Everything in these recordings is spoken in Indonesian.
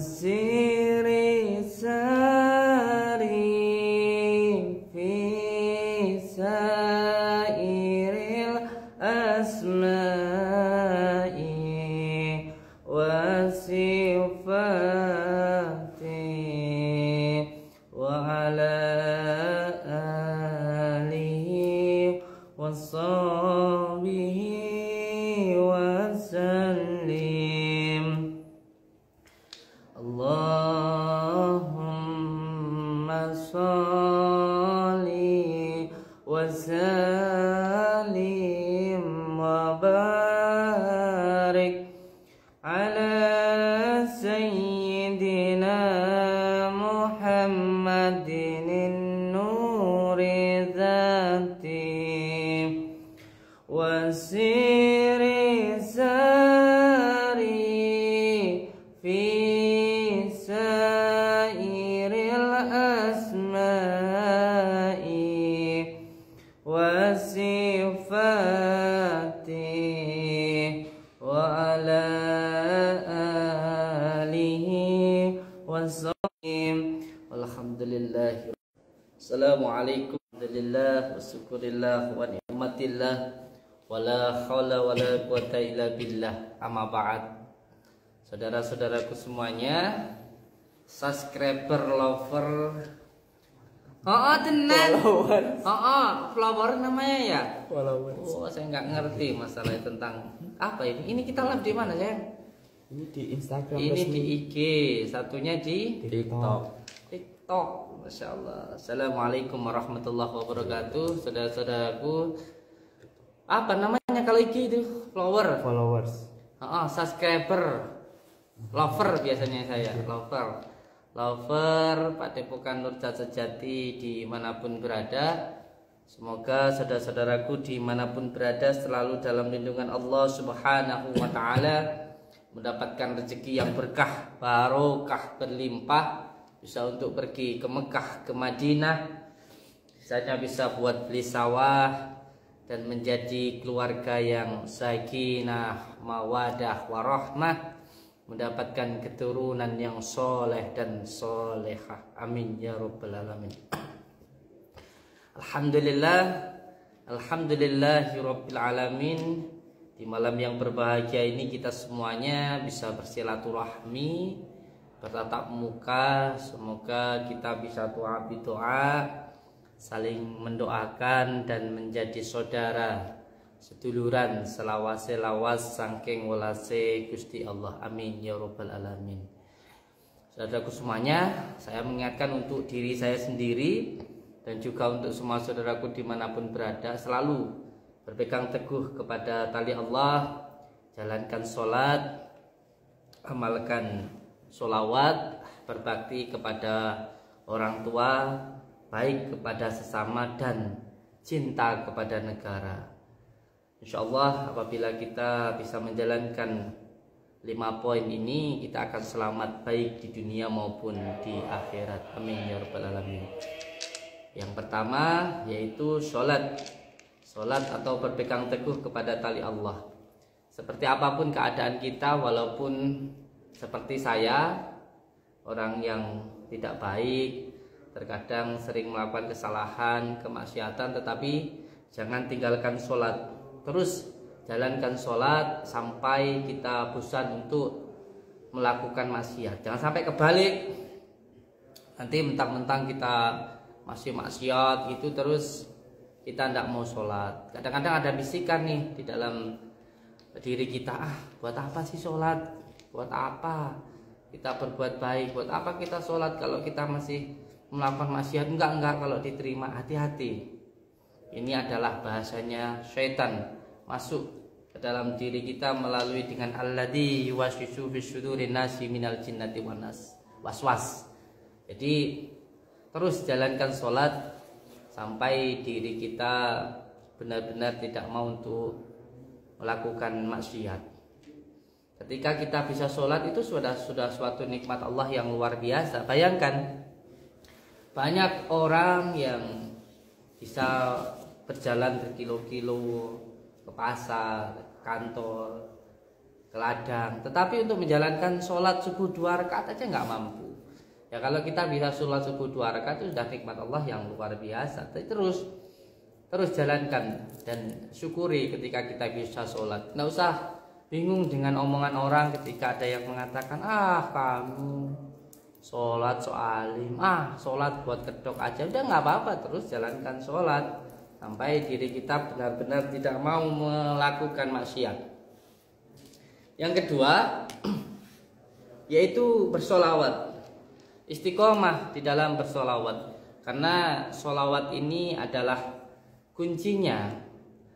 wasiri sari fi sairil asma'i wa sifati wa ala alihi wa sahbihi wa sallim. Allahumma sholli wa sallim wa barik ala sayyidina Muhammadin nuri dzati wa siri sari fi sairil asma'i wa sifati wa ala alihi wa sahbihi. Alhamdulillah. Assalamualaikum warahmatullahi wabarakatuh wa ni'matillah wa la hawla wa la quwata illa billah. Amma ba'd. Saudara-saudaraku semuanya, subscriber, lover, tenan, follower namanya ya. Followers. Oh, saya nggak ngerti masalah tentang apa ini. Ini kita live di mana, Jen? Ini di Instagram. Ini resmi. di IG, satunya di TikTok. Masya Allah. Assalamualaikum warahmatullahi wabarakatuh. Saudara-saudaraku, apa namanya kalau IG itu? Followers. Subscriber, lover biasanya saya, lover Padepokan Nur Sejati dimanapun berada. Semoga saudara-saudaraku dimanapun berada selalu dalam lindungan Allah Subhanahu wa Ta'ala, mendapatkan rezeki yang berkah, barokah, berlimpah, bisa untuk pergi ke Mekah, ke Madinah, misalnya bisa buat beli sawah dan menjadi keluarga yang sakinah, mawadah, warahmah, mendapatkan keturunan yang soleh dan solehah. Amin ya rabbal alamin. Alhamdulillahi rabbil alamin. Di malam yang berbahagia ini kita semuanya bisa bersilaturahmi, bertatap muka. Semoga kita bisa doa saling mendoakan dan menjadi saudara seduluran selawas saking welase Gusti Allah. Amin ya rabbal alamin. Saudaraku semuanya, saya mengingatkan untuk diri saya sendiri dan juga untuk semua saudaraku dimanapun berada, selalu berpegang teguh kepada tali Allah, jalankan sholat, amalkan sholawat, berbakti kepada orang tua, baik kepada sesama dan cinta kepada negara. Insya Allah apabila kita bisa menjalankan 5 poin ini, kita akan selamat baik di dunia maupun di akhirat. Amin ya rabbal alamin. Yang pertama yaitu sholat atau berpegang teguh kepada tali Allah. Seperti apapun keadaan kita, walaupun seperti saya, orang yang tidak baik, terkadang sering melakukan kesalahan, kemaksiatan, tetapi jangan tinggalkan sholat. Terus jalankan sholat sampai kita bosan untuk melakukan maksiat. Jangan sampai kebalik, nanti mentang-mentang kita masih maksiat gitu terus kita tidak mau sholat. Kadang-kadang ada bisikan nih di dalam diri kita, buat apa sih sholat? Buat apa kita berbuat baik? Buat apa kita sholat kalau kita masih melakukan maksiat? Enggak kalau diterima, hati-hati. Ini adalah bahasanya syaitan masuk ke dalam diri kita melalui dengan alladzi yuwaswisu fi syudurin nasi minal jinnati wan nas, waswas. Jadi terus jalankan sholat sampai diri kita benar-benar tidak mau untuk melakukan maksiat. Ketika kita bisa sholat itu sudah suatu nikmat Allah yang luar biasa. Bayangkan banyak orang yang bisa berjalan berkilo-kilo ke pasar, ke kantor, ke ladang. Tetapi untuk menjalankan sholat subuh 2 rakaat aja nggak mampu. Ya kalau kita bisa sholat subuh 2 rakaat itu sudah nikmat Allah yang luar biasa. Tapi terus jalankan dan syukuri ketika kita bisa sholat. Nggak usah bingung dengan omongan orang ketika ada yang mengatakan, kamu sholat soalim, sholat buat kedok aja. Udah nggak apa-apa, terus jalankan sholat sampai diri kita benar-benar tidak mau melakukan maksiat. Yang kedua yaitu bersolawat, istiqomah di dalam bersolawat, karena solawat ini adalah kuncinya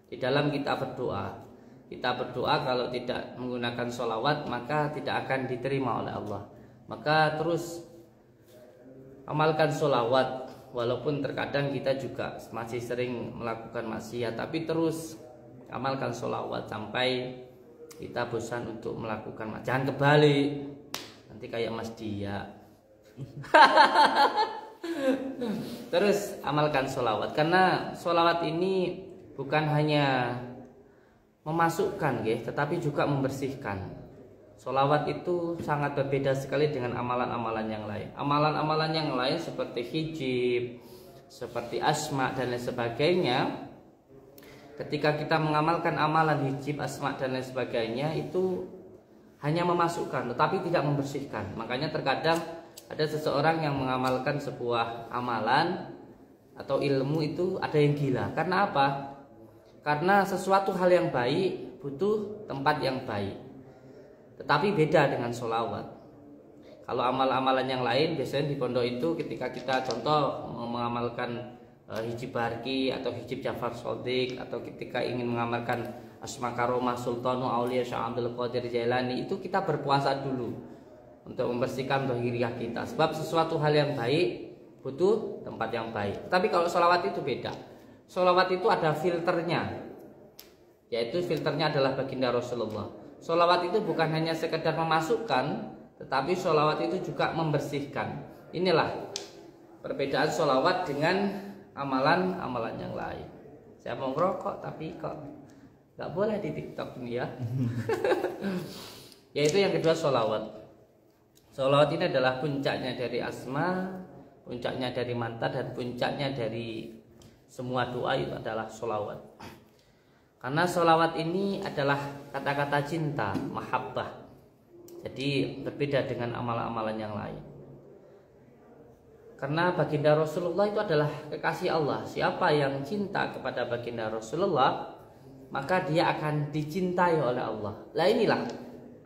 di dalam kita berdoa. Kita berdoa kalau tidak menggunakan solawat maka tidak akan diterima oleh Allah. Maka terus amalkan solawat, walaupun terkadang kita juga masih sering melakukan maksiat, tapi terus amalkan solawat sampai kita bosan untuk melakukan. Jangan kebalik, nanti kayak Mas Dia. Terus amalkan solawat, karena solawat ini bukan hanya memasukkan, tetapi juga membersihkan. Solawat itu sangat berbeda sekali dengan amalan-amalan yang lain. Amalan-amalan yang lain seperti hijab, seperti asma dan lain sebagainya, ketika kita mengamalkan amalan hijab, asma dan lain sebagainya itu hanya memasukkan tetapi tidak membersihkan. Makanya terkadang ada seseorang yang mengamalkan sebuah amalan atau ilmu itu ada yang gila. Karena apa? Karena sesuatu hal yang baik butuh tempat yang baik. Tetapi beda dengan sholawat. Kalau amal-amalan yang lain biasanya di pondok itu ketika kita contoh mengamalkan hijab barki atau hijab Jafar Shodiq, atau ketika ingin mengamalkan asma karomah Sultanu Aulia Syekh Abdul Qadir Jailani, itu kita berpuasa dulu untuk membersihkan zahiriyah kita. Sebab sesuatu hal yang baik butuh tempat yang baik. Tapi kalau sholawat itu beda. Sholawat itu ada filternya, yaitu filternya adalah baginda Rasulullah. Sholawat itu bukan hanya sekedar memasukkan, tetapi sholawat itu juga membersihkan. Inilah perbedaan sholawat dengan amalan-amalan yang lain. Saya mau ngerokok tapi kok nggak boleh di TikTok ini ya. Yaitu yang kedua sholawat. Sholawat ini adalah puncaknya dari asma, puncaknya dari manta, dan puncaknya dari semua doa itu adalah sholawat. Karena sholawat ini adalah kata-kata cinta, mahabbah. Jadi berbeda dengan amalan-amalan yang lain. Karena baginda Rasulullah itu adalah kekasih Allah. Siapa yang cinta kepada baginda Rasulullah, maka dia akan dicintai oleh Allah. Nah inilah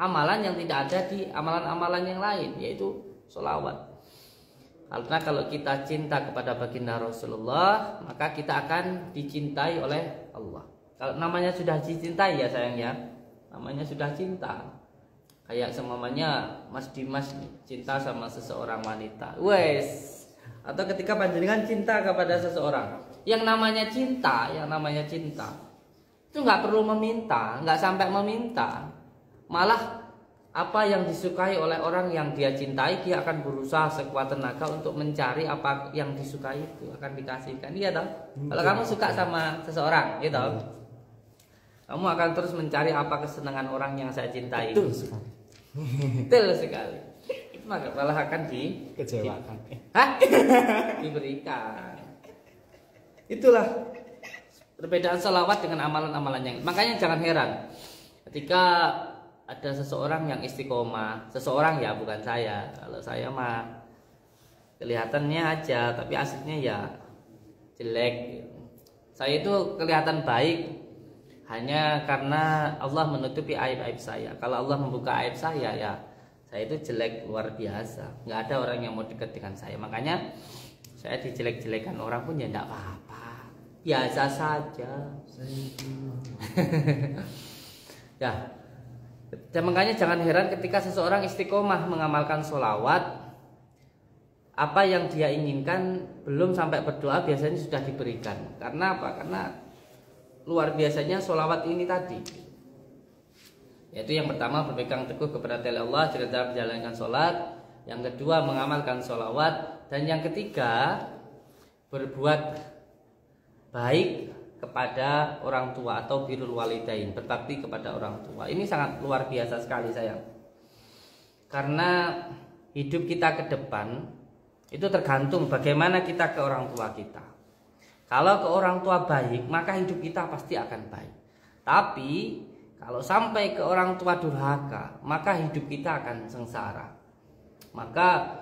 amalan yang tidak ada di amalan-amalan yang lain, yaitu sholawat. Karena kalau kita cinta kepada baginda Rasulullah, maka kita akan dicintai oleh Allah. Kalau namanya sudah dicintai ya sayang ya, namanya sudah cinta. Kayak semuanya Mas Dimas cinta sama seseorang wanita, wes. Atau ketika panjenengan cinta kepada seseorang, yang namanya cinta itu nggak perlu meminta, nggak sampai meminta. Malah apa yang disukai oleh orang yang dia cintai, dia akan berusaha sekuat tenaga untuk mencari apa yang disukai itu akan dikasihkan. Iya toh? Kalau kamu suka sama seseorang, gitu, kamu akan terus mencari apa kesenangan orang yang saya cintai. Betul sekali. Betul sekali. Maka malah akan Kecewakan. Diberikan. Itulah perbedaan sholawat dengan amalan-amalan yang. Makanya jangan heran ketika ada seseorang yang istiqomah, seseorang ya bukan saya. Kalau saya mah kelihatannya aja, tapi aslinya ya jelek. Saya itu kelihatan baik hanya karena Allah menutupi aib-aib saya. Kalau Allah membuka aib saya, ya saya itu jelek luar biasa. Nggak ada orang yang mau dekat dengan saya. Makanya saya dijelek-jelekan orang pun ya enggak apa-apa, biasa saja. Ya. Dan makanya jangan heran ketika seseorang istiqomah mengamalkan sholawat, apa yang dia inginkan belum sampai berdoa biasanya sudah diberikan. Karena apa? Karena luar biasanya sholawat ini tadi. Yaitu yang pertama berpegang teguh kepada Allah dalam menjalankan sholat, yang kedua mengamalkan sholawat, dan yang ketiga berbuat baik kepada orang tua atau birrul walidain, berbakti kepada orang tua. Ini sangat luar biasa sekali sayang. Karena hidup kita ke depan itu tergantung bagaimana kita ke orang tua kita. Kalau ke orang tua baik, maka hidup kita pasti akan baik. Tapi kalau sampai ke orang tua durhaka, maka hidup kita akan sengsara. Maka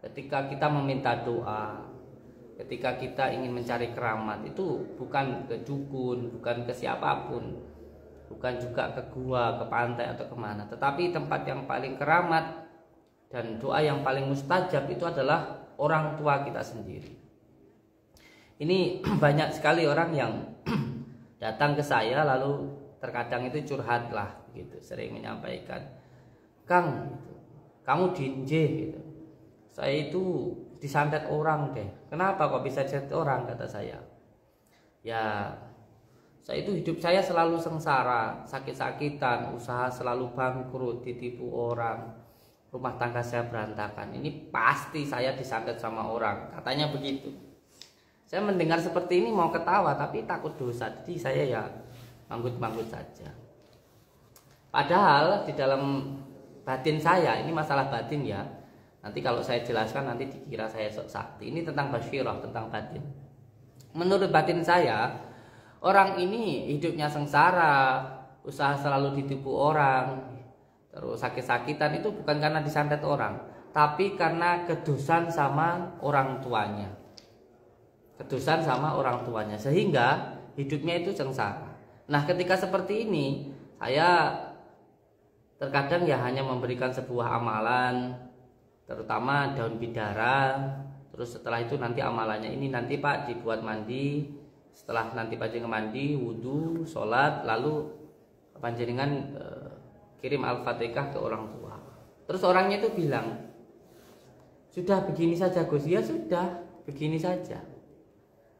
ketika kita meminta doa, ketika kita ingin mencari keramat, itu bukan ke dukun, bukan ke siapapun, bukan juga ke gua, ke pantai atau kemana, tetapi tempat yang paling keramat dan doa yang paling mustajab itu adalah orang tua kita sendiri. Ini banyak sekali orang yang datang ke saya lalu terkadang itu curhat lah gitu, sering menyampaikan, Kang, gitu, kamu dinje gitu. Saya itu disantet orang deh. Kenapa kok bisa disantet orang, kata saya. Ya, saya itu hidup saya selalu sengsara, sakit-sakitan, usaha selalu bangkrut, ditipu orang, rumah tangga saya berantakan. Ini pasti saya disantet sama orang, katanya begitu. Saya mendengar seperti ini mau ketawa tapi takut dosa, jadi saya ya manggut-manggut saja. Padahal di dalam batin saya, ini masalah batin ya, nanti kalau saya jelaskan nanti dikira saya sok sakti. Ini tentang basyirah, tentang batin. Menurut batin saya, orang ini hidupnya sengsara, usaha selalu ditipu orang, terus sakit-sakitan, itu bukan karena disantet orang, tapi karena kedosan sama orang tuanya. Kedosan sama orang tuanya, sehingga hidupnya itu sengsara. Nah, ketika seperti ini, saya terkadang ya hanya memberikan sebuah amalan, terutama daun bidara. Terus setelah itu nanti amalannya ini nanti Pak dibuat mandi. Setelah nanti panjenengan mandi, wudhu, sholat, lalu panjenengan kirim al-fatihah ke orang tua. Terus orangnya itu bilang, sudah begini saja Gus. Ya sudah begini saja.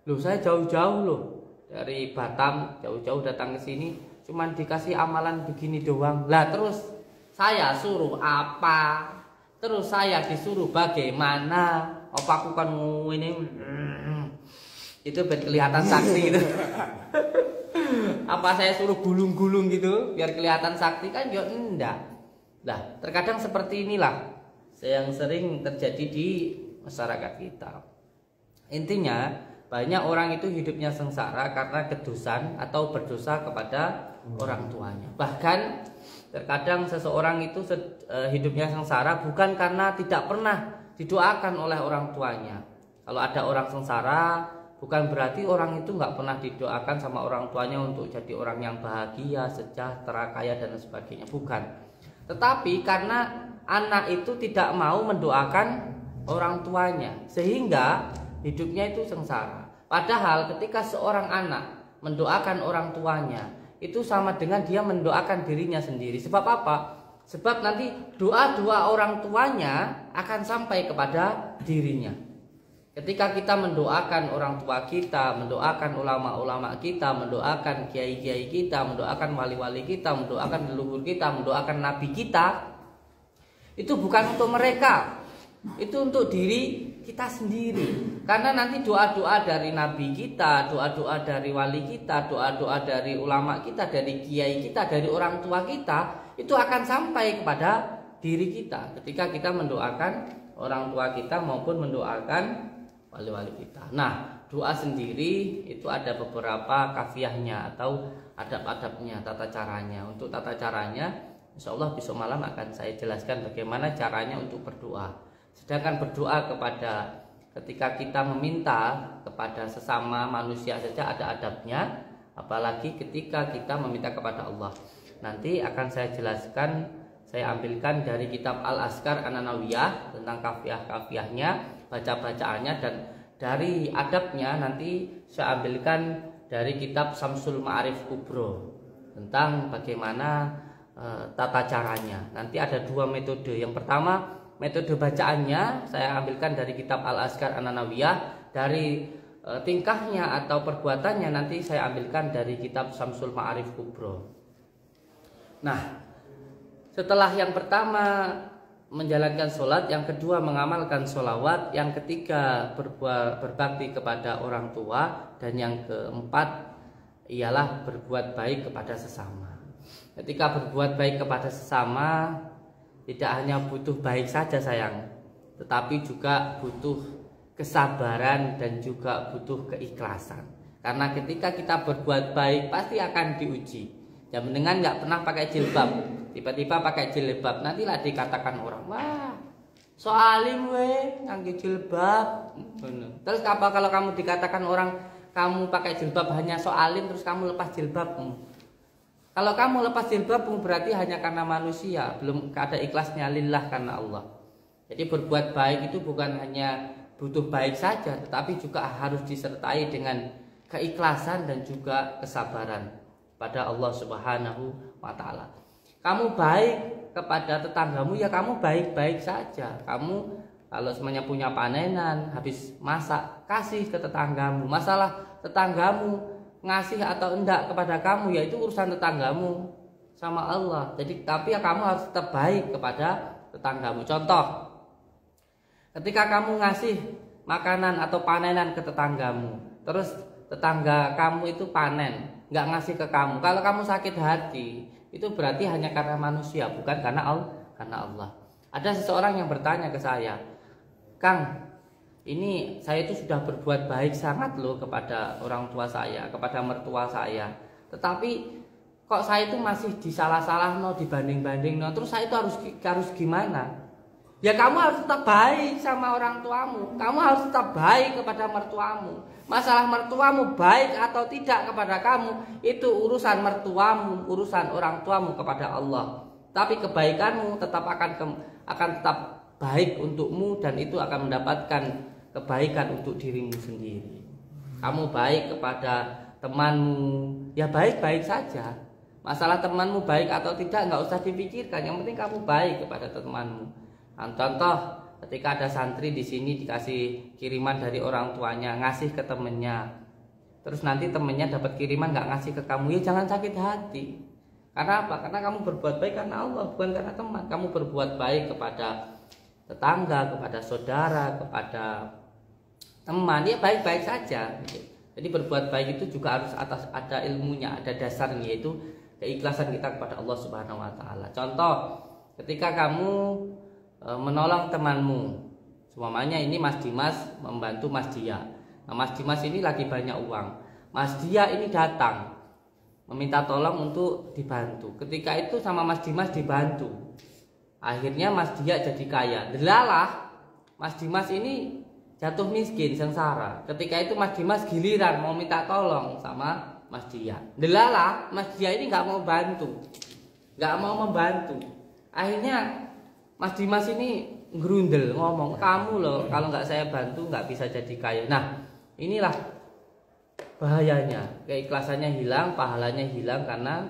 Loh, saya jauh-jauh loh dari Batam, jauh-jauh datang ke sini, cuman dikasih amalan begini doang. Lah terus saya suruh apa? Terus saya disuruh bagaimana? Apa aku kan ini itu biar kelihatan sakti gitu. Apa saya suruh gulung-gulung gitu biar kelihatan sakti? Kan ya enggak. Nah, terkadang seperti inilah yang sering terjadi di masyarakat kita. Intinya banyak orang itu hidupnya sengsara karena kedosan atau berdosa kepada orang tuanya. Bahkan terkadang seseorang itu hidupnya sengsara bukan karena tidak pernah didoakan oleh orang tuanya. Kalau ada orang sengsara, bukan berarti orang itu nggak pernah didoakan sama orang tuanya untuk jadi orang yang bahagia, sejahtera, kaya dan sebagainya. Bukan. Tetapi karena anak itu tidak mau mendoakan orang tuanya, sehingga hidupnya itu sengsara. Padahal ketika seorang anak mendoakan orang tuanya, itu sama dengan dia mendoakan dirinya sendiri. Sebab apa? Sebab nanti doa-doa orang tuanya akan sampai kepada dirinya. Ketika kita mendoakan orang tua kita, mendoakan ulama-ulama kita, mendoakan kiai-kiai kita, mendoakan wali-wali kita, mendoakan leluhur kita, mendoakan nabi kita, itu bukan untuk mereka, itu untuk diri kita sendiri. Karena nanti doa-doa dari nabi kita, doa-doa dari wali kita, doa-doa dari ulama kita, dari kiai kita, dari orang tua kita, itu akan sampai kepada diri kita ketika kita mendoakan orang tua kita maupun mendoakan wali-wali kita. Nah, doa sendiri itu ada beberapa kafiahnya atau adab-adabnya, tata caranya. Untuk tata caranya, insya Allah besok malam akan saya jelaskan bagaimana caranya untuk berdoa. Sedangkan berdoa ketika kita meminta kepada sesama manusia saja ada adabnya, apalagi ketika kita meminta kepada Allah. Nanti akan saya jelaskan, saya ambilkan dari kitab Al-Azkar An-Nawawiyah tentang kafiah-kafiahnya, baca-bacaannya, dan dari adabnya nanti saya ambilkan dari kitab Samsul Ma'arif Kubro tentang bagaimana tata caranya. Nanti ada dua metode. Yang pertama, metode bacaannya saya ambilkan dari kitab Al-Azkar An-Nawawiyah. Dari tingkahnya atau perbuatannya nanti saya ambilkan dari kitab Samsul Ma'arif Kubro. Nah, setelah yang pertama menjalankan sholat, yang kedua mengamalkan sholawat, yang ketiga berbakti kepada orang tua, dan yang keempat ialah berbuat baik kepada sesama. Ketika berbuat baik kepada sesama, tidak hanya butuh baik saja sayang, tetapi juga butuh kesabaran dan juga butuh keikhlasan. Karena ketika kita berbuat baik pasti akan diuji. Yang dengan nggak pernah pakai jilbab, tiba-tiba pakai jilbab, nantilah dikatakan orang, wah soalim we ngangge jilbab. Terus apa kalau kamu dikatakan orang kamu pakai jilbab hanya soalim, terus kamu lepas jilbabmu? Kalau kamu lepas jilbabmu berarti hanya karena manusia, belum ada ikhlasnya lillah karena Allah. Jadi berbuat baik itu bukan hanya butuh baik saja, tetapi juga harus disertai dengan keikhlasan dan juga kesabaran pada Allah Subhanahu wa taala. Kamu baik kepada tetanggamu, ya kamu baik-baik saja. Kamu kalau semuanya punya panenan, habis masak, kasih ke tetanggamu. Masalah tetanggamu ngasih atau enggak kepada kamu, yaitu urusan tetanggamu sama Allah. Jadi tapi ya kamu harus tetap baik kepada tetanggamu. Contoh, ketika kamu ngasih makanan atau panenan ke tetanggamu, terus tetangga kamu itu panen, nggak ngasih ke kamu. Kalau kamu sakit hati, itu berarti hanya karena manusia, bukan karena Allah. Ada seseorang yang bertanya ke saya, Kang, ini saya itu sudah berbuat baik sangat loh kepada orang tua saya, kepada mertua saya. Tetapi kok saya itu masih disalah-salah no, dibanding-banding no. Terus saya itu harus gimana? Ya kamu harus tetap baik sama orang tuamu. Kamu harus tetap baik kepada mertuamu. Masalah mertuamu baik atau tidak kepada kamu, itu urusan mertuamu, urusan orang tuamu kepada Allah. Tapi kebaikanmu tetap akan tetap baik untukmu, dan itu akan mendapatkan kebaikan untuk dirimu sendiri. Kamu baik kepada temanmu, ya baik-baik saja. Masalah temanmu baik atau tidak nggak usah dipikirkan. Yang penting kamu baik kepada temanmu. Contoh, ketika ada santri di sini dikasih kiriman dari orang tuanya, ngasih ke temennya, terus nanti temennya dapat kiriman nggak ngasih ke kamu, ya jangan sakit hati. Karena apa? Karena kamu berbuat baik karena Allah, bukan karena teman. Kamu berbuat baik kepada tetangga, kepada saudara, kepada teman, ya baik-baik saja. Jadi berbuat baik itu juga harus ada ilmunya, ada dasarnya, yaitu keikhlasan kita kepada Allah Subhanahu wa taala. Contoh, ketika kamu menolong temanmu, semuanya ini Mas Dimas membantu Mas Dia. Nah, Mas Dimas ini lagi banyak uang. Mas Dia ini datang meminta tolong untuk dibantu. Ketika itu sama Mas Dimas dibantu. Akhirnya Mas Dia jadi kaya. Delalah Mas Dimas ini jatuh miskin, sengsara. Ketika itu Mas Dimas giliran mau minta tolong sama Mas Dia. Delalah Mas Dia ini nggak mau bantu, nggak mau membantu. Akhirnya Mas Dimas ini gerundel ngomong, kamu loh kalau nggak saya bantu nggak bisa jadi kaya. Nah inilah bahayanya, keikhlasannya hilang, pahalanya hilang karena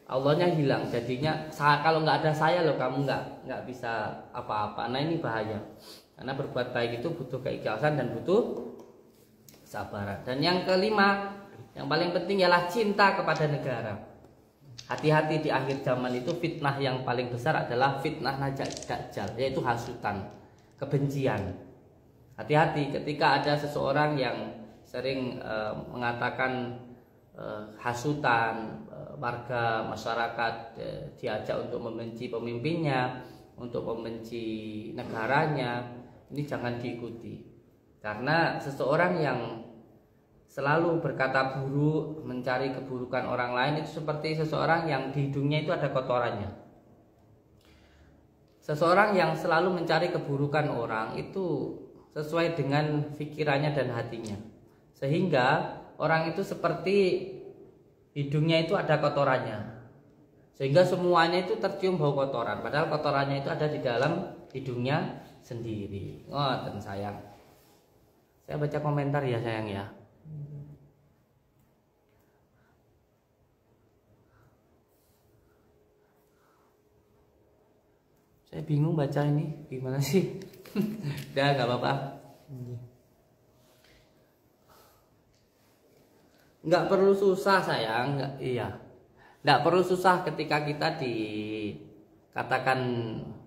Allahnya hilang. Jadinya kalau nggak ada saya loh kamu nggak bisa apa-apa. Nah ini bahaya. Karena berbuat baik itu butuh keikhlasan dan butuh kesabaran. Dan yang kelima, yang paling penting ialah cinta kepada negara. Hati-hati di akhir zaman itu fitnah yang paling besar adalah fitnah dajjal, yaitu hasutan, kebencian. Hati-hati ketika ada seseorang yang sering mengatakan hasutan, warga masyarakat diajak untuk membenci pemimpinnya, untuk membenci negaranya. Ini jangan diikuti, karena seseorang yang selalu berkata buruk, mencari keburukan orang lain, itu seperti seseorang yang di hidungnya itu ada kotorannya. Seseorang yang selalu mencari keburukan orang itu sesuai dengan pikirannya dan hatinya, sehingga orang itu seperti hidungnya itu ada kotorannya, sehingga semuanya itu tercium bau kotoran, padahal kotorannya itu ada di dalam hidungnya sendiri. Oh, dan sayang, saya baca komentar ya sayang ya. Saya bingung baca ini gimana sih. Udah nggak apa-apa. Nggak perlu susah sayang, nggak perlu susah ketika kita dikatakan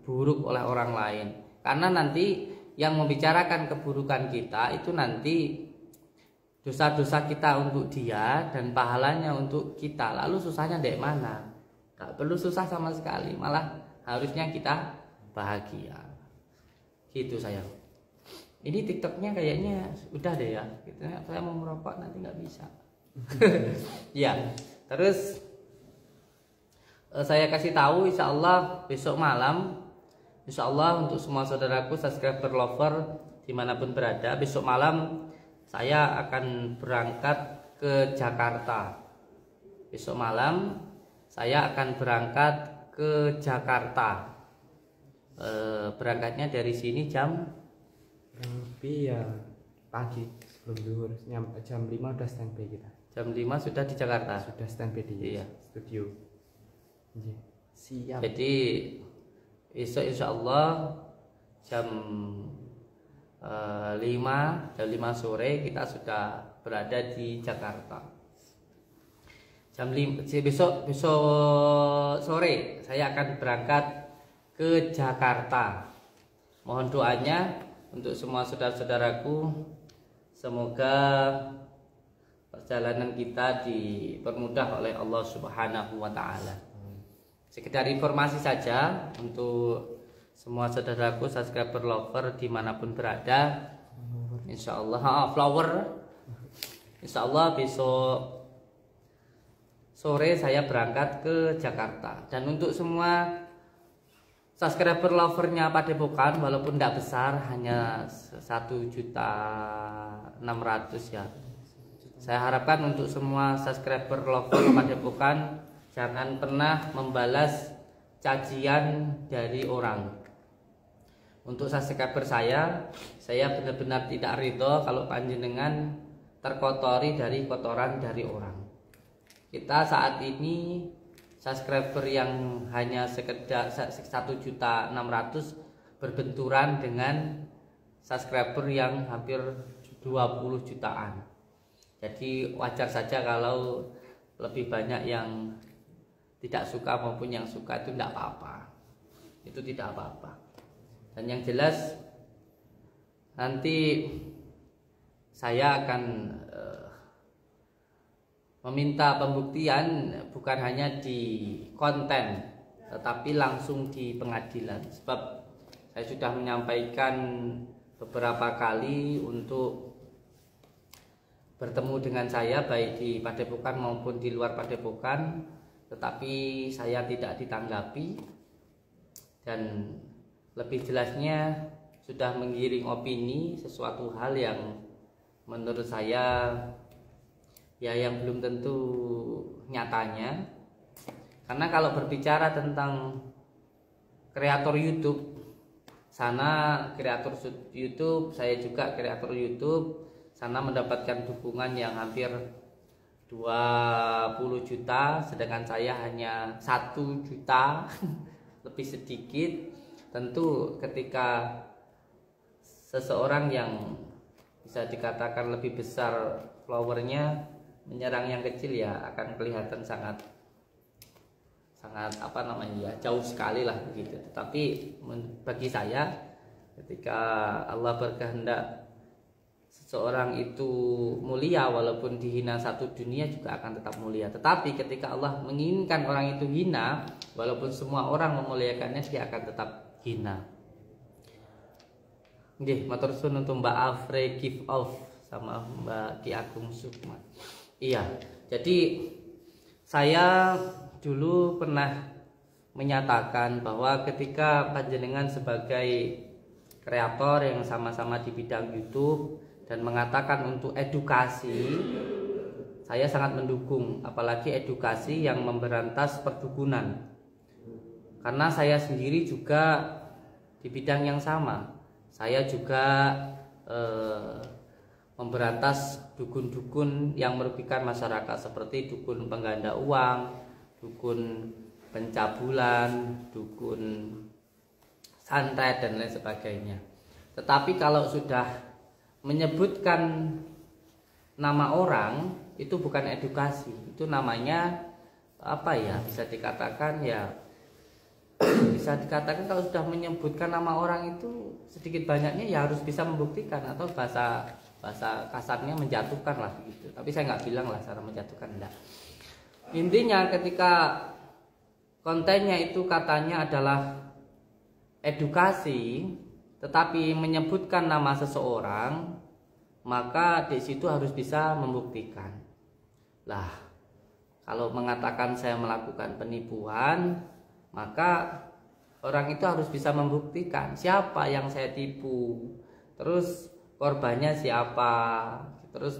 buruk oleh orang lain, karena nanti yang membicarakan keburukan kita itu nanti dosa-dosa kita untuk dia dan pahalanya untuk kita. Lalu susahnya dari mana? Gak perlu susah sama sekali, malah harusnya kita bahagia. Gitu sayang. Ini TikToknya kayaknya udah deh ya. Saya mau merokok nanti nggak bisa. Ya, terus saya kasih tahu, insya Allah besok malam, insya Allah untuk semua saudaraku subscriber lover dimanapun berada, besok malam saya akan berangkat ke Jakarta. Besok malam saya akan berangkat ke Jakarta. Berangkatnya dari sini jam lebih ya pagi sebelum zuhur, jam 5 udah standby kita. Jam 5 sudah di Jakarta. Sudah standby di studio. Siap. Jadi besok insya Allah jam 5 sore kita sudah berada di Jakarta. Jam 5 besok sore saya akan berangkat ke Jakarta. Mohon doanya untuk semua saudara-saudaraku, semoga perjalanan kita dipermudah oleh Allah Subhanahu wa taala. Sekedar informasi saja untuk semua saudaraku subscriber lover dimanapun berada. Insya Allah Insya Allah besok sore saya berangkat ke Jakarta. Dan untuk semua subscriber lovernya Padepokan, walaupun tidak besar, hanya 1.600.000 ya. Saya harapkan untuk semua subscriber lover Padepokan jangan pernah membalas cacian dari orang. Untuk subscriber saya benar-benar tidak ridho kalau panjenengan terkotori dari kotoran dari orang. Kita saat ini subscriber yang hanya sekedar 1.600.000 berbenturan dengan subscriber yang hampir 20 jutaan. Jadi wajar saja kalau lebih banyak yang tidak suka maupun yang suka, itu tidak apa-apa. Itu tidak apa-apa. Dan yang jelas nanti saya akan meminta pembuktian bukan hanya di konten tetapi langsung di pengadilan, sebab saya sudah menyampaikan beberapa kali untuk bertemu dengan saya baik di Padepokan maupun di luar Padepokan, tetapi saya tidak ditanggapi. Dan lebih jelasnya sudah menggiring opini sesuatu hal yang menurut saya ya yang belum tentu nyatanya. Karena kalau berbicara tentang kreator YouTube, sana kreator YouTube, saya juga kreator YouTube, sana mendapatkan dukungan yang hampir 20 juta, sedangkan saya hanya 1 juta lebih sedikit. Tentu ketika seseorang yang bisa dikatakan lebih besar followernya menyerang yang kecil, ya akan kelihatan sangat jauh sekali lah begitu. Tetapi bagi saya, ketika Allah berkehendak seseorang itu mulia, walaupun dihina satu dunia juga akan tetap mulia. Tetapi ketika Allah menginginkan orang itu hina, walaupun semua orang memuliakannya, dia akan tetap hina. Nggih, matur suwun untuk Mbak Afre give off sama Mbak Ki Agung Sukma. Iya, jadi saya dulu pernah menyatakan bahwa ketika panjenengan sebagai kreator yang sama-sama di bidang YouTube dan mengatakan untuk edukasi, saya sangat mendukung, apalagi edukasi yang memberantas perdukunan. Karena saya sendiri juga di bidang yang sama. Saya juga memberantas dukun-dukun yang merugikan masyarakat, seperti dukun pengganda uang, dukun pencabulan, dukun santet dan lain sebagainya. Tetapi kalau sudah menyebutkan nama orang, itu bukan edukasi, itu namanya apa ya, bisa dikatakan ya bisa dikatakan kalau sudah menyebutkan nama orang itu sedikit banyaknya ya harus bisa membuktikan, atau bahasa kasarnya menjatuhkan lah gitu. Tapi saya nggak bilang lah cara menjatuhkan, enggak. Intinya ketika kontennya itu katanya adalah edukasi, tetapi menyebutkan nama seseorang, maka di situ harus bisa membuktikan. Lah, kalau mengatakan saya melakukan penipuan, maka orang itu harus bisa membuktikan siapa yang saya tipu, terus korbannya siapa, terus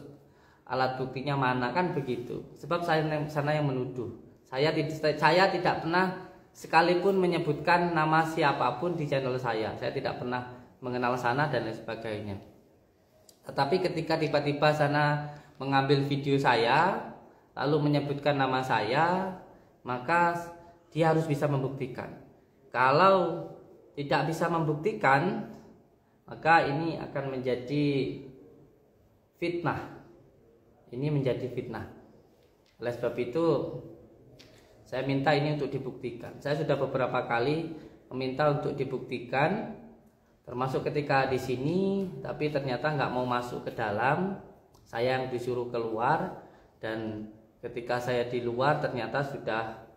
alat buktinya mana, kan begitu. Sebab saya sana yang menuduh. Saya tidak pernah sekalipun menyebutkan nama siapapun di channel saya. Saya tidak pernah mengenal sana dan lain sebagainya. Tetapi ketika tiba-tiba sana mengambil video saya lalu menyebutkan nama saya, maka dia harus bisa membuktikan. Kalau tidak bisa membuktikan, maka ini akan menjadi fitnah. Ini menjadi fitnah. Oleh sebab itu saya minta ini untuk dibuktikan. Saya sudah beberapa kali meminta untuk dibuktikan, termasuk ketika di sini, tapi ternyata nggak mau masuk ke dalam. Saya yang disuruh keluar, dan ketika saya di luar ternyata sudah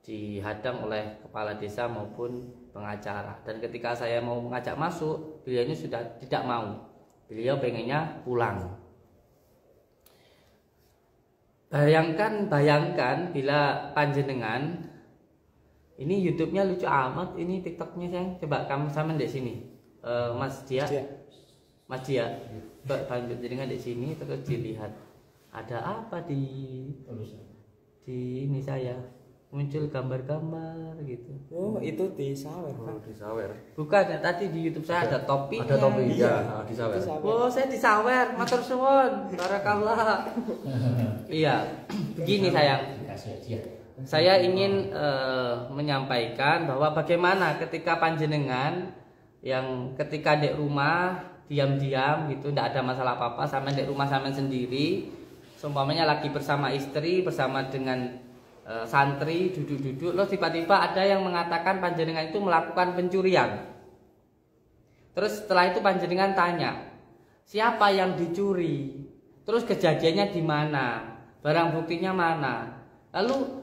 dihadang oleh kepala desa maupun pengacara. Dan ketika saya mau mengajak masuk, beliaunya sudah tidak mau. Beliau pengennya pulang. Bayangkan bila panjenengan, ini YouTube-nya lucu amat, ini TikTok-nya sayang. Coba kamu sama di sini, Mas Dia, Mas Dia, panjenengan di sini terus dilihat ada apa di ini saya muncul gambar-gambar gitu. Oh, itu di sawer. Oh, di sawer. Bukan, ya, tadi di YouTube saya ada topinya. Ada topi, iya, di sawer. Oh, saya di sawer, matur suwun, barakallah. Iya, begini sayang. Saya ingin menyampaikan bahwa bagaimana ketika panjenengan yang ketika di rumah diam-diam gitu, tidak ada masalah apa-apa, sama di rumah sama sendiri, seumpamanya lagi bersama istri, bersama dengan santri, duduk-duduk, loh tiba-tiba ada yang mengatakan panjenengan itu melakukan pencurian. Terus setelah itu panjenengan tanya, siapa yang dicuri? Terus kejadiannya di mana? Barang buktinya mana? Lalu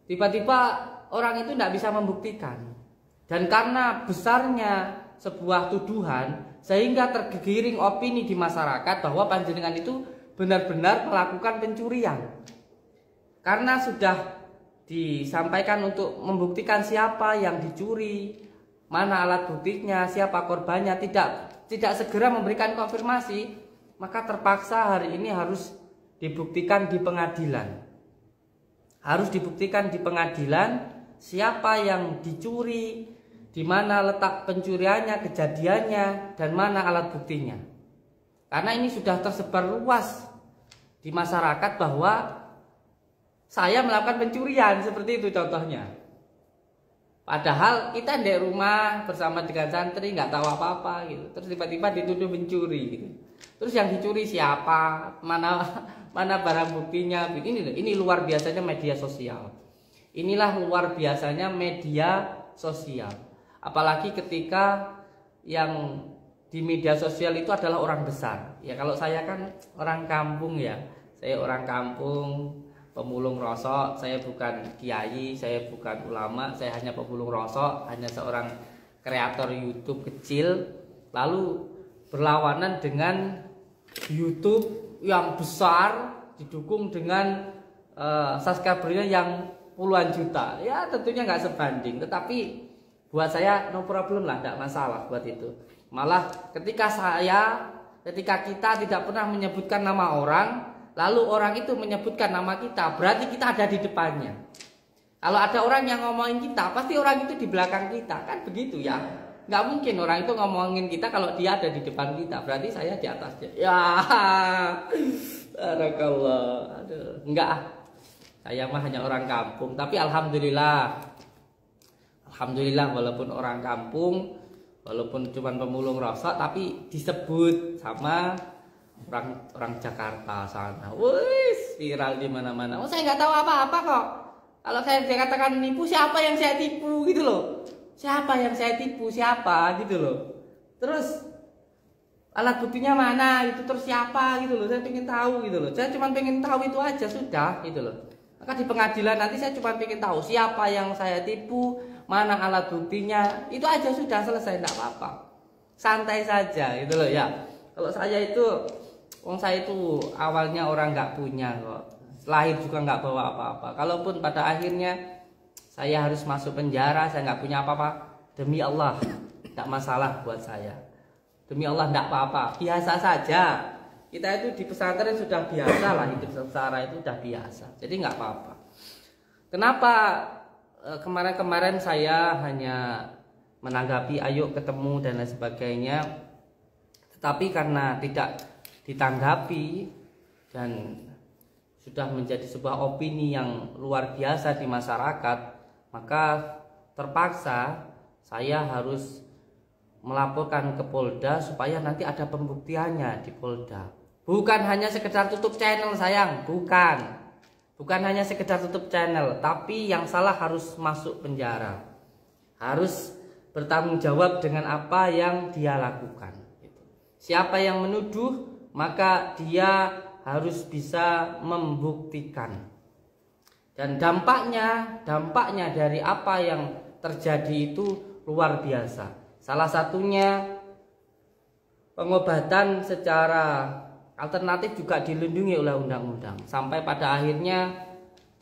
tiba-tiba orang itu tidak bisa membuktikan. Dan karena besarnya sebuah tuduhan, sehingga tergiring opini di masyarakat bahwa panjenengan itu benar-benar melakukan pencurian. Karena sudah disampaikan untuk membuktikan siapa yang dicuri, mana alat buktinya, siapa korbannya, tidak segera memberikan konfirmasi, maka terpaksa hari ini harus dibuktikan di pengadilan. Harus dibuktikan di pengadilan siapa yang dicuri, di mana letak pencuriannya, kejadiannya, dan mana alat buktinya. Karena ini sudah tersebar luas di masyarakat bahwa saya melakukan pencurian, seperti itu contohnya. Padahal kita di rumah bersama dengan santri, nggak tahu apa-apa gitu. Terus tiba-tiba dituduh mencuri gitu. Terus yang dicuri siapa? Mana barang buktinya? Ini luar biasanya media sosial. Inilah luar biasanya media sosial. Apalagi ketika yang di media sosial itu adalah orang besar. Ya kalau saya kan orang kampung ya. Saya orang kampung, pemulung rosok, saya bukan kiai, saya bukan ulama, saya hanya pemulung rosok, hanya seorang kreator YouTube kecil, lalu berlawanan dengan YouTube yang besar, didukung dengan subscribernya yang puluhan juta. Ya tentunya nggak sebanding, tetapi buat saya no problem lah, tidak masalah buat itu. Malah ketika kita tidak pernah menyebutkan nama orang, lalu orang itu menyebutkan nama kita, berarti kita ada di depannya. Kalau ada orang yang ngomongin kita, pasti orang itu di belakang kita, kan begitu ya. Nggak mungkin orang itu ngomongin kita kalau dia ada di depan kita, berarti saya di atasnya. Ya, barakallah. Aduh, enggak. Saya mah hanya orang kampung, tapi alhamdulillah walaupun orang kampung, walaupun cuma pemulung rosok, tapi disebut sama orang Jakarta sana. Wis viral di mana-mana. Oh, saya nggak tahu apa-apa kok. Kalau saya dikatakan nipu, siapa yang saya tipu gitu loh. Siapa yang saya tipu, siapa gitu loh. Terus alat buktinya mana gitu, terus siapa gitu loh. Saya pengen tahu gitu loh. Saya cuma pengen tahu itu aja sudah gitu loh. Maka di pengadilan nanti saya cuma pengen tahu siapa yang saya tipu, mana alat buktinya. Itu aja sudah selesai, enggak apa-apa. Santai saja gitu loh ya. Kalau saya itu, saya itu awalnya orang nggak punya kok, lahir juga nggak bawa apa-apa. Kalaupun pada akhirnya saya harus masuk penjara, saya nggak punya apa-apa, demi Allah nggak masalah buat saya. Demi Allah nggak apa-apa, biasa saja. Kita itu di pesantren sudah biasa lah, hidup sengsara itu sudah biasa, jadi nggak apa-apa. Kenapa kemarin-kemarin saya hanya menanggapi ayo ketemu dan lain sebagainya, tetapi karena tidak ditanggapi dan sudah menjadi sebuah opini yang luar biasa di masyarakat, maka terpaksa saya harus melaporkan ke Polda supaya nanti ada pembuktiannya di Polda. Bukan hanya sekedar tutup channel sayang, bukan hanya sekedar tutup channel, tapi yang salah harus masuk penjara, harus bertanggung jawab dengan apa yang dia lakukan. Siapa yang menuduh, maka dia harus bisa membuktikan. Dan dampaknya dari apa yang terjadi itu luar biasa. Salah satunya pengobatan secara alternatif juga dilindungi oleh undang-undang. Sampai pada akhirnya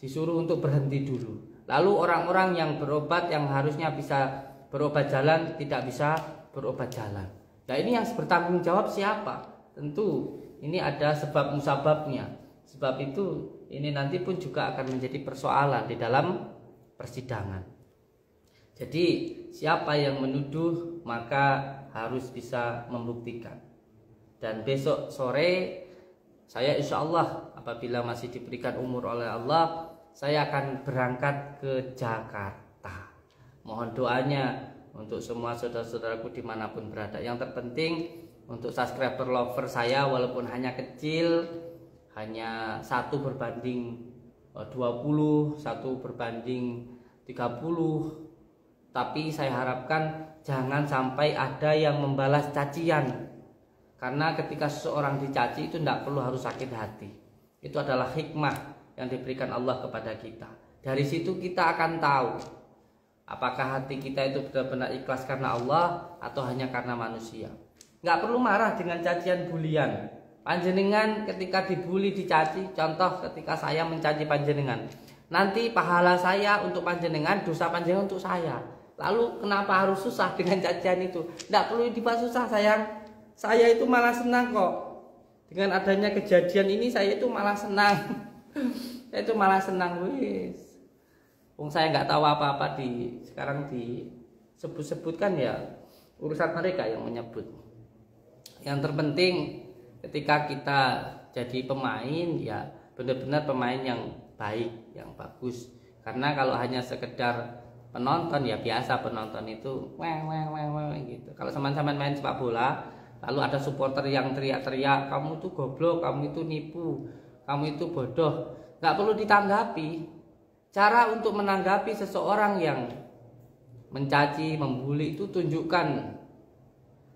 disuruh untuk berhenti dulu. Lalu orang-orang yang berobat yang harusnya bisa berobat jalan tidak bisa berobat jalan. Nah ini yang bertanggung jawab siapa? Tentu ini ada sebab musababnya. Sebab itu ini nanti pun juga akan menjadi persoalan di dalam persidangan. Jadi siapa yang menuduh maka harus bisa membuktikan. Dan besok sore saya insya Allah apabila masih diberikan umur oleh Allah, saya akan berangkat ke Jakarta. Mohon doanya untuk semua saudara-saudaraku dimanapun berada. Yang terpenting untuk subscriber lover saya walaupun hanya kecil, hanya 1 berbanding 20, 1 berbanding 30. Tapi saya harapkan jangan sampai ada yang membalas cacian. Karena ketika seseorang dicaci itu tidak perlu harus sakit hati. Itu adalah hikmah yang diberikan Allah kepada kita. Dari situ kita akan tahu apakah hati kita itu benar-benar ikhlas karena Allah atau hanya karena manusia. Nggak perlu marah dengan cacian bulian. Panjenengan ketika dibully, dicaci, contoh ketika saya mencaci panjenengan, nanti pahala saya untuk panjenengan, dosa panjenengan untuk saya. Lalu kenapa harus susah dengan cacian itu? Nggak perlu dibuat susah sayang. Saya itu malah senang kok. Dengan adanya kejadian ini saya itu malah senang. Saya itu malah senang wis. Saya nggak tahu apa-apa sekarang disebut-sebutkan ya urusan mereka yang menyebut. Yang terpenting ketika kita jadi pemain ya benar-benar pemain yang baik, yang bagus. Karena kalau hanya sekedar penonton ya biasa penonton itu gitu. Kalau sama-sama main sepak bola, lalu ada supporter yang teriak-teriak, kamu itu goblok, kamu itu nipu, kamu itu bodoh, nggak perlu ditanggapi. Cara untuk menanggapi seseorang yang mencaci, membuli itu tunjukkan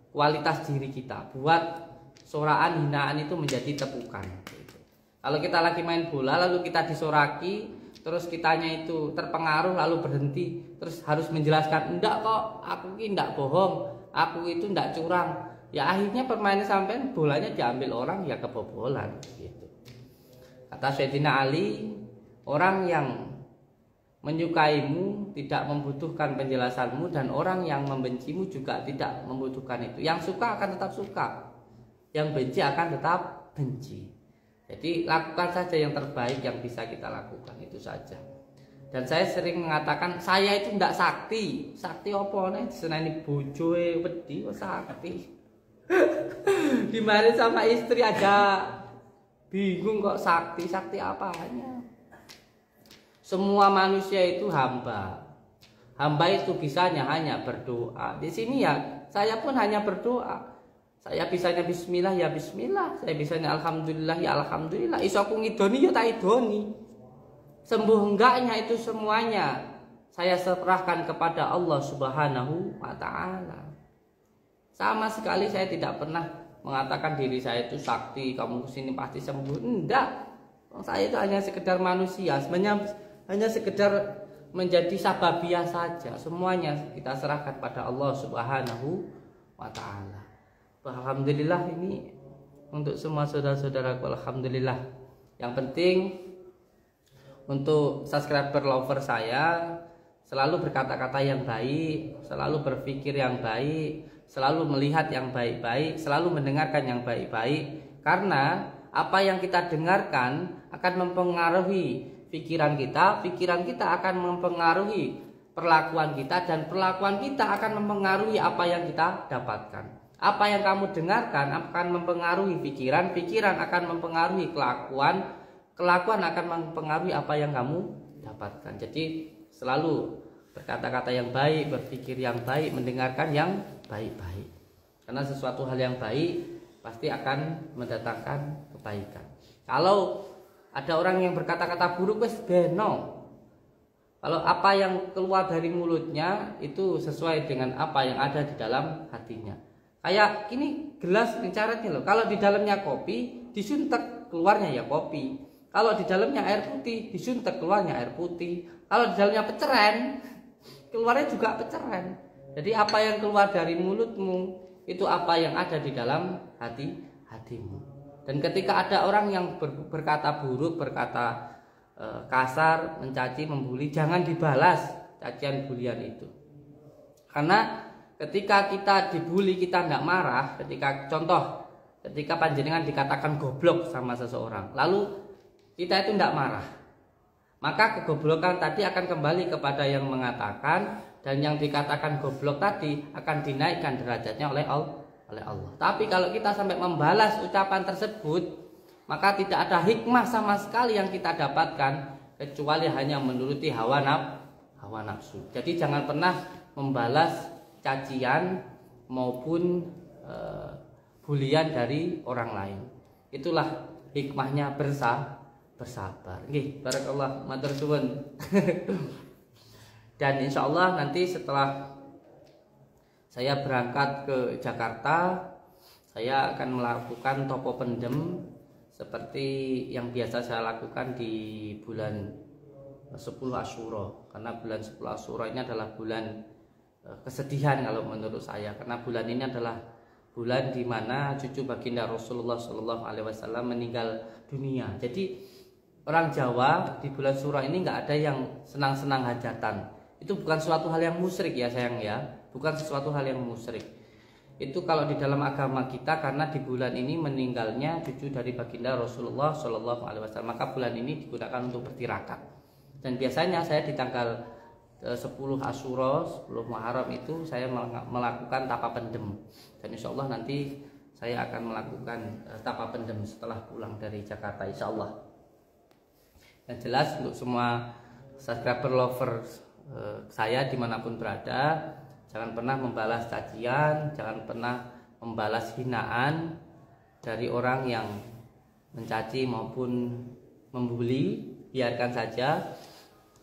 kualitas diri kita. Buat soraan, hinaan itu menjadi tepukan. Kalau kita lagi main bola lalu kita disoraki, terus kitanya itu terpengaruh lalu berhenti, terus harus menjelaskan, enggak kok, aku ini enggak bohong, aku itu enggak curang. Ya akhirnya permainan sampai bolanya diambil orang ya kebobolan gitu. Kata Sayyidina Ali, orang yang menyukaimu tidak membutuhkan penjelasanmu dan orang yang membencimu juga tidak membutuhkan itu. Yang suka akan tetap suka, yang benci akan tetap benci. Jadi lakukan saja yang terbaik yang bisa kita lakukan, itu saja. Dan saya sering mengatakan saya itu tidak sakti. Sakti apa nih? Seneni bojoe wedi kok sakti. Dimarahin sama istri aja bingung kok sakti. Sakti apanya? Semua manusia itu hamba. Hamba itu bisanya hanya berdoa. Di sini ya saya pun hanya berdoa. Saya bisanya bismillah ya bismillah. Saya bisanya alhamdulillah ya alhamdulillah. Iso aku ngidoni ya tak idoni. sembuh enggaknya itu semuanya saya serahkan kepada Allah Subhanahu wa taala. Sama sekali saya tidak pernah mengatakan diri saya itu sakti, kamu kesini pasti sembuh. Enggak. Saya itu hanya sekedar manusia, sebenarnya hanya sekedar menjadi sababiah saja. Semuanya kita serahkan pada Allah Subhanahu wa taala. Alhamdulillah ini untuk semua saudara-saudaraku, alhamdulillah. Yang penting untuk subscriber lover saya selalu berkata-kata yang baik, selalu berpikir yang baik, selalu melihat yang baik-baik, selalu mendengarkan yang baik-baik. Karena apa yang kita dengarkan akan mempengaruhi pikiran kita akan mempengaruhi perlakuan kita, dan perlakuan kita akan mempengaruhi apa yang kita dapatkan. Apa yang kamu dengarkan akan mempengaruhi pikiran, pikiran akan mempengaruhi kelakuan, kelakuan akan mempengaruhi apa yang kamu dapatkan. Jadi selalu berkata-kata yang baik, berpikir yang baik, mendengarkan yang baik-baik. Karena sesuatu hal yang baik pasti akan mendatangkan kebaikan. Kalau ada orang yang berkata-kata buruk, wes beno. Kalau apa yang keluar dari mulutnya itu sesuai dengan apa yang ada di dalam hatinya. Kayak gini gelas caranya loh. Kalau di dalamnya kopi, disuntek keluarnya ya kopi. Kalau di dalamnya air putih, disuntek keluarnya air putih. Kalau di dalamnya peceren, keluarnya juga peceren. Jadi apa yang keluar dari mulutmu itu apa yang ada di dalam hatimu. Dan ketika ada orang yang berkata buruk, berkata kasar, mencaci, membuli, jangan dibalas cacian bulian itu. Karena ketika kita dibully kita tidak marah, ketika panjenengan dikatakan goblok sama seseorang, lalu kita itu tidak marah, maka kegoblokan tadi akan kembali kepada yang mengatakan, dan yang dikatakan goblok tadi akan dinaikkan derajatnya oleh Allah. Tapi kalau kita sampai membalas ucapan tersebut, maka tidak ada hikmah sama sekali yang kita dapatkan kecuali hanya menuruti hawa nafsu. Jadi jangan pernah membalas cacian maupun bulian dari orang lain. Itulah hikmahnya bersabar. Nggih, barakallah, matur suwun. Dan insya Allah nanti setelah saya berangkat ke Jakarta, saya akan melakukan topo pendem seperti yang biasa saya lakukan di bulan 10 Asyura. Karena bulan 10 Asyura ini adalah bulan kesedihan kalau menurut saya, karena bulan ini adalah bulan di mana cucu baginda Rasulullah SAW meninggal dunia. Jadi orang Jawa di bulan Syura ini nggak ada yang senang-senang hajatan. Itu bukan suatu hal yang musyrik ya sayang ya, bukan sesuatu hal yang musyrik. Itu kalau di dalam agama kita, karena di bulan ini meninggalnya cucu dari baginda Rasulullah SAW, maka bulan ini digunakan untuk bertirakat. Dan biasanya saya di tanggal 10 Asyura, 10 Muharram itu saya melakukan tapa pendem. Dan insya Allah nanti saya akan melakukan tapa pendem setelah pulang dari Jakarta, insya Allah. Dan jelas untuk semua subscriber lover saya dimanapun berada, jangan pernah membalas cacian, jangan pernah membalas hinaan dari orang yang mencaci maupun membuli. Biarkan saja.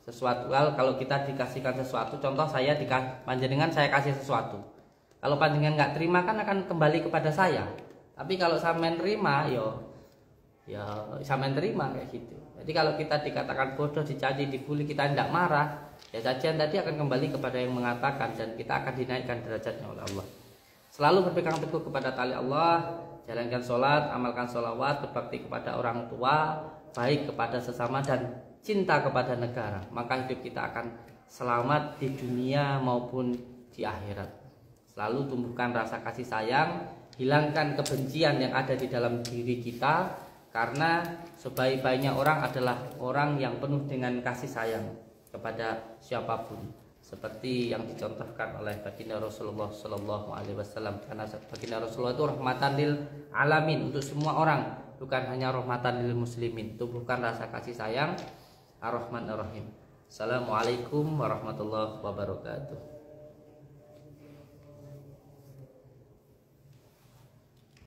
Sesuatu hal kalau kita dikasihkan sesuatu, contoh saya panjenengan saya kasih sesuatu, kalau panjenengan nggak terima kan akan kembali kepada saya. Tapi kalau sampean terima, ya sampean terima kayak gitu. Jadi kalau kita dikatakan bodoh, dicaci, dibully, kita tidak marah, ya cacian tadi akan kembali kepada yang mengatakan, dan kita akan dinaikkan derajatnya oleh Allah. Selalu berpegang teguh kepada tali Allah, jalankan sholat, amalkan sholawat, berbakti kepada orang tua, baik kepada sesama, dan cinta kepada negara, maka hidup kita akan selamat di dunia maupun di akhirat. Selalu tumbuhkan rasa kasih sayang, hilangkan kebencian yang ada di dalam diri kita, karena sebaik-baiknya orang adalah orang yang penuh dengan kasih sayang kepada siapapun, seperti yang dicontohkan oleh baginda Rasulullah SAW. Karena baginda Rasulullah itu rahmatan lil alamin, untuk semua orang, bukan hanya rahmatan lil muslimin. Tumbuhkan rasa kasih sayang. Ar-Rahman Ar-Rahim. Assalamualaikum warahmatullahi wabarakatuh.